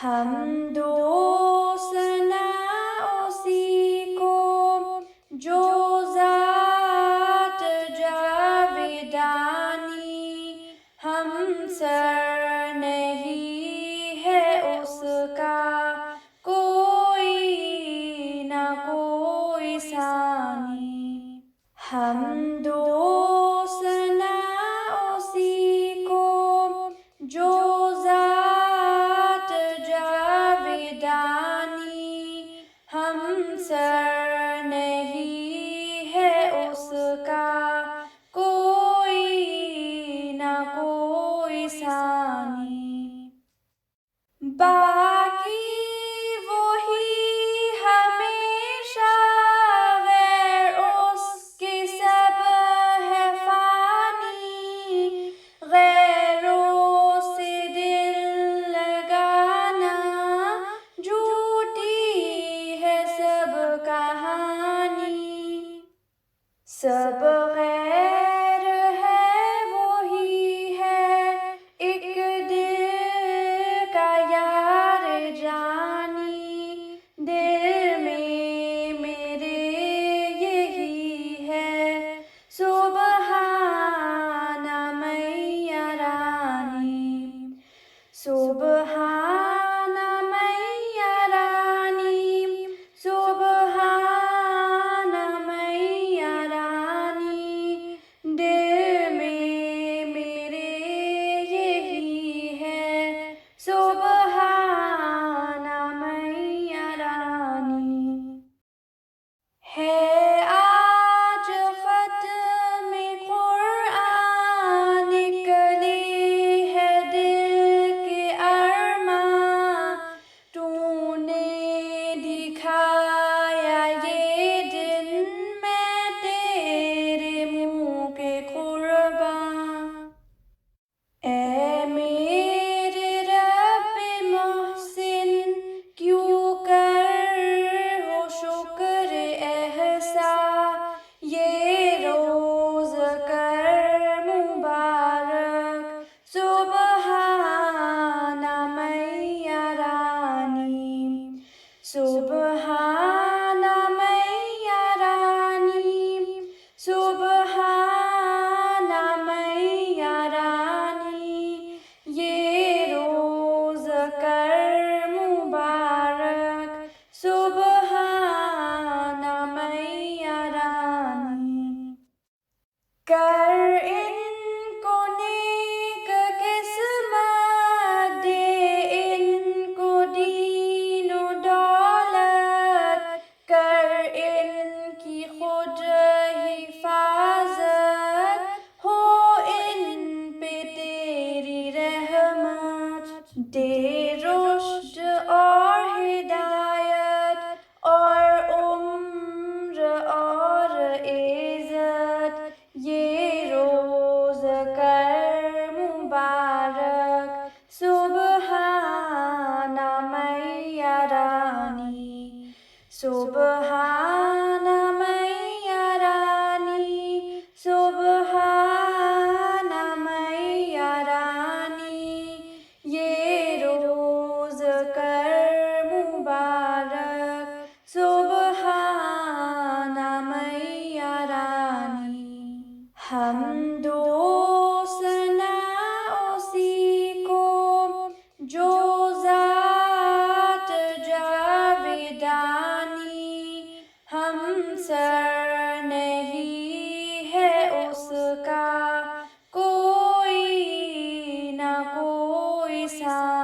حمد و ثنا اسی کو جو ذات جاویدانی، ہم سر نہیں ہے اس کا کوئی نہ کوئی ثانی۔ حمد و ثنا اسی کو جو ذات جاویدانی، ہم سر نہیں ہے اس کا کوئی نہ کوئی ثانی۔ باقی وہی ہمیشہ، غیر اس کے سب ہے فانی، غیروں سے دل لگانا جھوٹی ہے سب کہانی۔ سب غیر ہے وہی ہے ایک دل کا یار جانی، دل میں میرے یہی ہے سبحان میاں رانی، سبحان میاں رانی، سبحان میاں رانی، دل میں میرے یہی ہے سبحان میاں رانی۔ ہے آج ختم قرآن، نکلے ہے دل کے ارماں، تو نے دکھایا یہ دن میں تیرے منہ کے قرباں۔ اے میرے رب محسن، کیوں کر ہو شکر احساں، یہ روز کر مبارک سبحان میاں رانی، سبحان میاں رانی، سبحان میاں رانی، یہ روز کر مبارک سبحان میاں رانی۔ کر ان کو نیک قسمت، دے ان کو دین و دولت، کر ان کی خود حفاظت، ہو ان پہ تیری رحمت، دے رشد اور ہدایت اور عمر اور عزت، یہ روز کر مبارک سبحان میاں رانی، سبحان میاں رانی، سبحان میاں رانی، یہ روز کر مبارک سبحان میاں رانی۔ حمد و ثنا اسی کو جو ذات جاویدانی، ہم سر نہیں ہے اس کا کوئی نہ کوئی ثانی۔